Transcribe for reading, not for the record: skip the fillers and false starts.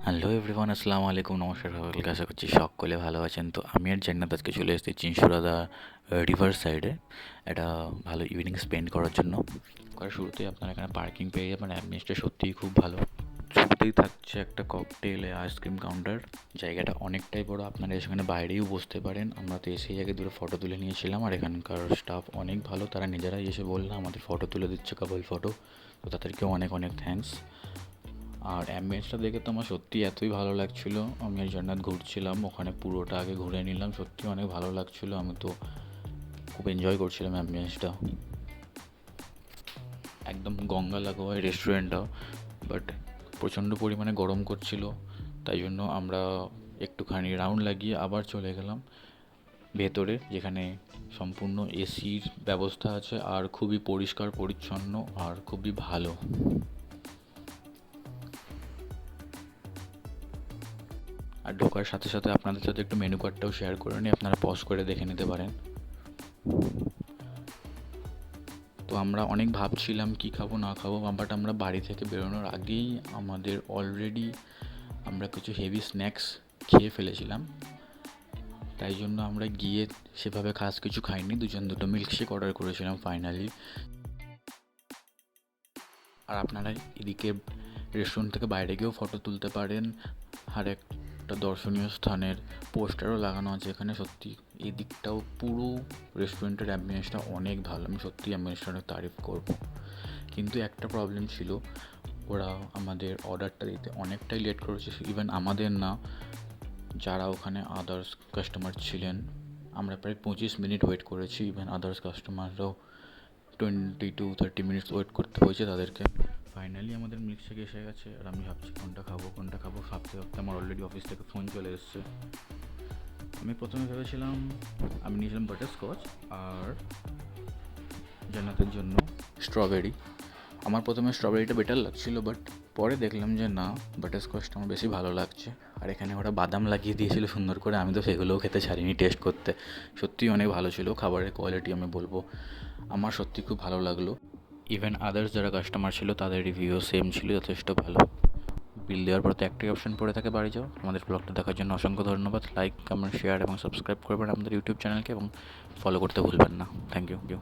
Hello everyone, আসসালামু আলাইকুম। নমস্কার সকলকে, আশা করছি সকলে ভালো আছেন। তো আমি আর জান্নাত আজকে চলে এসেছি চিনসুরাদা রিভার সাইডে একটা ভালো ইভিনিং স্পেন্ড করার জন্য। শুরুতেই আপনারা এখানে পার্কিং পেয়ে যাবেন। অ্যাম্বিয়েন্সটা সত্যিই খুব ভালো। শুরুতেই থাকছে একটা ককটেল আইসক্রিম কাউন্টার। জায়গাটা অনেকটাই বড়, আপনারা সেখানে বাইরেও বসতে পারেন। আমরা তো এসেই আগে দুটো ফটো তুলে নিয়েছিলাম, আর এখানকার স্টাফ অনেক ভালো। তারা নিজেরাই এসে বললো আমাদের ফটো তুলে দিচ্ছে, কাপল ফটো। তো তাদেরকেও অনেক অনেক থ্যাঙ্কস। আর অ্যাম্বিয়েন্সটা দেখে তো আমার সত্যি এতই ভালো লাগছিলো। আমি আর জান্নাত ঘুরছিলাম ওখানে, পুরোটা আগে ঘুরে নিলাম। সত্যি অনেক ভালো লাগছিলো, আমি তো খুব এনজয় করছিলাম অ্যাম্বিয়েন্সটা। একদম গঙ্গা লাগোয়া রেস্টুরেন্টটাও, বাট প্রচণ্ড পরিমাণে গরম করছিল, তাই জন্য আমরা একটুখানি রাউন্ড লাগিয়ে আবার চলে গেলাম ভেতরে, যেখানে সম্পূর্ণ এসির ব্যবস্থা আছে আর খুবই পরিষ্কার পরিচ্ছন্ন আর খুবই ভালো। আর ঢোকার সাথে সাথে আপনাদের সাথে একটু মেনু কার্ডটাও শেয়ার করে নিই, আপনারা পজ করে দেখে নিতে পারেন। তো আমরা অনেক ভাবছিলাম কী খাবো না খাবো, বাট আমরা বাড়ি থেকে বেরোনোর আগেই আমাদের অলরেডি আমরা কিছু হেভি স্ন্যাক্স খেয়ে ফেলেছিলাম। তাই জন্য আমরা গিয়ে সেভাবে খাস কিছু খাইনি, দুটো মিল্কশেক অর্ডার করেছিলাম ফাইনালি। আর আপনারা এদিকে রেস্টুরেন্ট থেকে বাইরে গিয়েও ফটো তুলতে পারেন। আর একটা দর্শনীয় স্থানের পোস্টারও লাগানো আছে এখানে। সত্যি এই দিকটাও পুরো রেস্টুরেন্টের অ্যাম্বিয়েন্সটা অনেক ভালো, আমি সত্যি অ্যাম্বিয়েন্সটা অনেক তারিফ করবো। কিন্তু একটা প্রবলেম ছিল, ওরা আমাদের অর্ডারটা দিতে অনেকটাই লেট করেছে। ইভেন আমাদের না, যারা ওখানে আদার্স কাস্টমার ছিলেন, আমরা প্রায় 25 মিনিট ওয়েট করেছি। ইভেন আদার্স কাস্টমাররাও 20 to 30 মিনিটস ওয়েট করতে হয়েছে তাদেরকে। ফাইনালি আমাদের মিল্কশেক এসে গেছে, আর আমি ভাবছি কোনটা খাবো ভাবতে ভাবতে আমার অলরেডি অফিস থেকে ফোন চলে এসছে। আমি প্রথমে ভেবেছিলাম, আমি নিয়েছিলাম বাটারস্কচ আর জান্নাতের জন্য স্ট্রবেরি। আমার প্রথমে স্ট্রবেরিটা বেটার লাগছিলো, বাট পরে দেখলাম যে না, বাটারস্কচটা আমার বেশি ভালো লাগছে। আর এখানে ওরা বাদাম লাগিয়ে দিয়েছিল সুন্দর করে, আমি তো সেগুলোও খেতে ছাড়িনি টেস্ট করতে। সত্যিই অনেক ভালো ছিল খাবারের কোয়ালিটি, আমি বলবো আমার সত্যি খুব ভালো লাগলো। ইভেন আদার্স যারা কাস্টমার ছিল তাদের রিভিউ সেম ছিল, যথেষ্ট ভালো। বিল দেওয়ার পর তো একটাই অপশন পড়ে থাকে, বাড়ি যাও। আমাদের ব্লগটা দেখার জন্য অসংখ্য ধন্যবাদ। লাইক, কমেন্ট, শেয়ার এবং সাবস্ক্রাইব করবেন আমাদের ইউটিউব চ্যানেলকে, এবং ফলো করতে ভুলবেন না। Thank you.